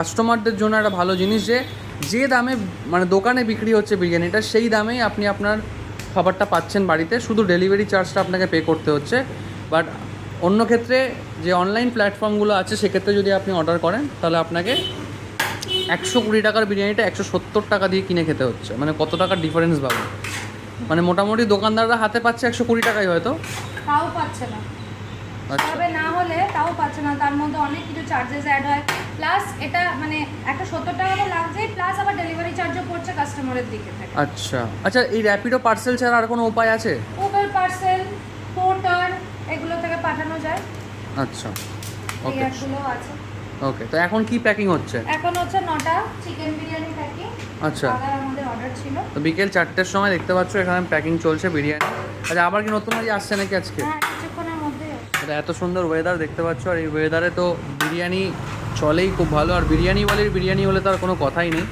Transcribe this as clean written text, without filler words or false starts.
কাস্টমারদের জন্য একটা ভালো জিনিস যে দামে মানে দোকানে বিক্রি হচ্ছে বিরিয়ানিটা, সেই দামেই আপনি আপনার খাবারটা পাচ্ছেন বাড়িতে, শুধু ডেলিভারি চার্জটা আপনাকে পে করতে হচ্ছে। বাট অন্য ক্ষেত্রে যে অনলাইন প্ল্যাটফর্মগুলো আছে, সেক্ষেত্রে যদি আপনি অর্ডার করেন তাহলে আপনাকে 120 টাকার বিরিয়ানিটা 170 টাকা দিয়ে কিনে খেতে হচ্ছে। মানে কত টাকার ডিফারেন্স পাবে? মানে মোটামুটি দোকানদাররা হাতে পাচ্ছে 120 টাকাই হয়তো, তাও পাচ্ছে না। আচ্ছা তবে না হলে তাও পাচ্ছে না, তার মধ্যে অনেক কিছু চার্জেস অ্যাড হয়, প্লাস এটা মানে 170 টাকা তো লাগছেই, প্লাস আবার ডেলিভারি চার্জও পড়ছে কাস্টমারের দিকে থেকে। আচ্ছা আচ্ছা, এই র্যাপিডো পার্সেল ছাড়া আর কোনো উপায় আছে? উবের পার্সেল, পোর্টার, এগুলো থেকে পাঠানো যায়। আচ্ছা এই ওকে অ্যাপগুলো আছে। ওকে। তো এখন কি প্যাকিং হচ্ছে? এখন হচ্ছে 9টা চিকেন বিরিয়ানি প্যাকিং। আচ্ছা, আমাদের অর্ডার ছিল। তো বিকেল 4টের সময় দেখতে পাচ্ছ এখানে প্যাকিং চলছে বিরিয়ানি। আচ্ছা, আবার কি নতুন আজ আসছে নাকি আজকে? হ্যাঁ, কিছুক্ষণের মধ্যে। এটা এত সুন্দর ওয়েদার দেখতে পাচ্ছ, আর এই ওয়েদারে তো বিরিয়ানি চলেই খুব ভালো। আর বিরিয়ানি হলে তো আর কোনো কথাই নেই।